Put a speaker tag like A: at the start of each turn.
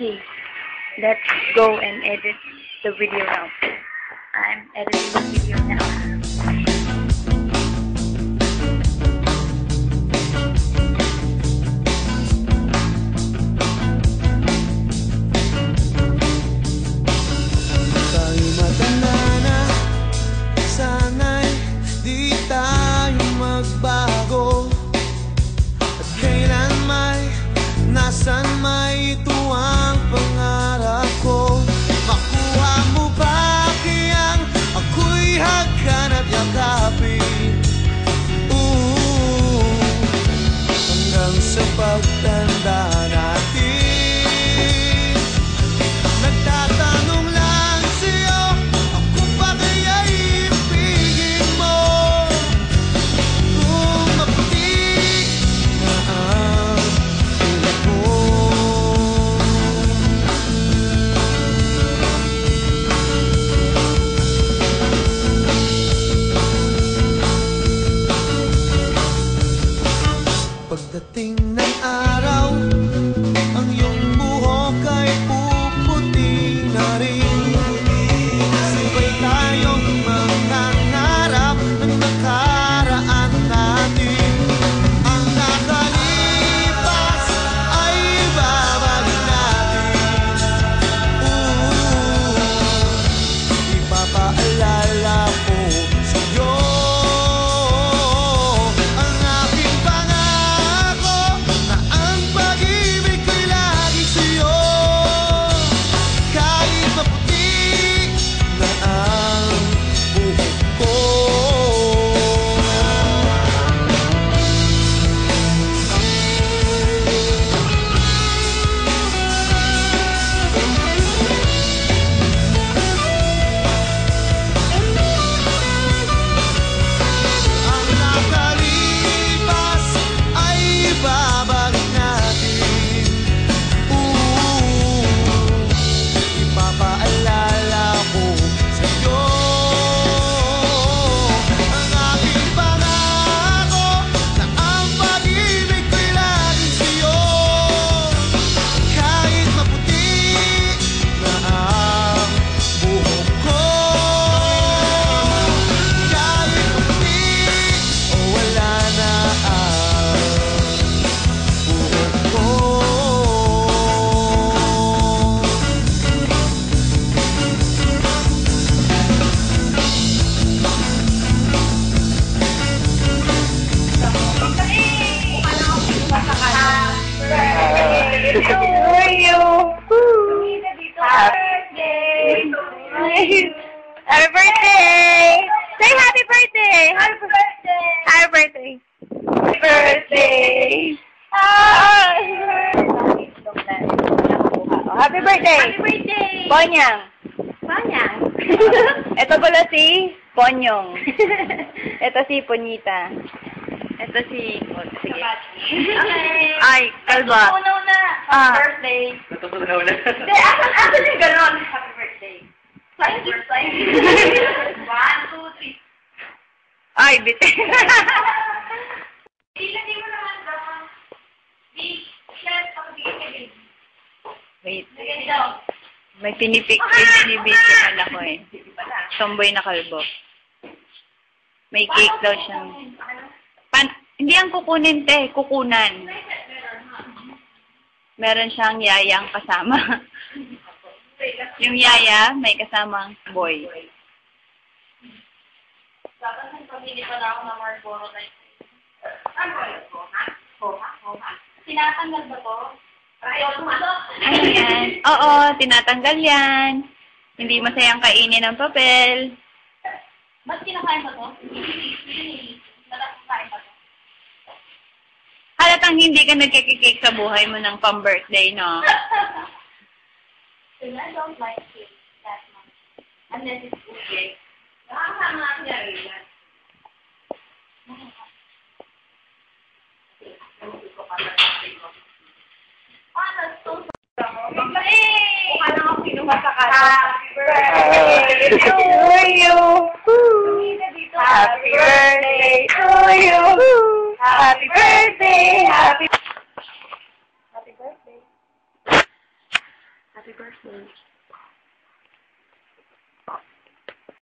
A: Okay, let's go and edit the video now. I'm editing the video now.
B: Nasaan may ito ang pangarap ko? Makuha mo ba kayang ako'y hagkan at yakapin? Hanggang sa pagtanda natin, nagtatanong lang sa'yo, ako pa kaya'y ibigin mo? Kung maputi na ang pagdating ng araw, ang iyong buhok ay puputi na rin. Sabay tayong mangangarap ng nakaraan natin. Ang nakalipas ay babalik natin. Ipapaalala ko sa'yo ang aking pangako na ang pag-ibig ko'y lagi sa'yo. Kahit maputi na ang buhok ko. Ang nakalipas ay ibabalik natin. Ipapaalala ko sa'yo ang aking pangako na ang pag-ibig ko'y lagi sa'yo. Kahit maputi na ang buhok ko, kahit maputi o wala na ang buhok ko.
A: Happy birthday! Say happy birthday! Happy birthday! Happy birthday! Happy birthday! Happy birthday! Happy birthday! Ponyang! Ponyang! Ito pala si Ponyong. Ito si Ponyita. Ito si... Oh, sige.
C: Okay.
A: Ay, kalba.
C: Una. Happy birthday.
B: Natutunaw na.
C: Hindi, asan yung ganon? Happy birthday. Happy birthday. 1, 2, 3.
A: Ay, bite.
C: Ilagay mo naman daw. Share, pakabigay ka din.
A: Wait.
C: Lagay daw.
A: May pinibig naman ako eh. Tomboy na kalbo. May cake daw siyang... Hindi ang kukunin, te. Kukunan. Meron siyang yayang kasama. Yung yaya, may kasamang boy.
C: Dapat nagpamili pa na ako ng Marlboro Light. Ano ko? Ha? Tinatanggal ba to?
A: Ano yan? Oo, tinatanggal yan. Hindi masayang kainin ng papel.
C: Ba't kinakain ba to? Kinakain ba to?
A: Halatang hindi ka nagkikikik sa buhay mo ng pang-birthday, no?
C: I don't like cake that much. Unless it's good cake. Nakakasama nga rin yan. Happy birthday to you. Happy birthday to you. Happy birthday. Happy birthday. Happy birthday.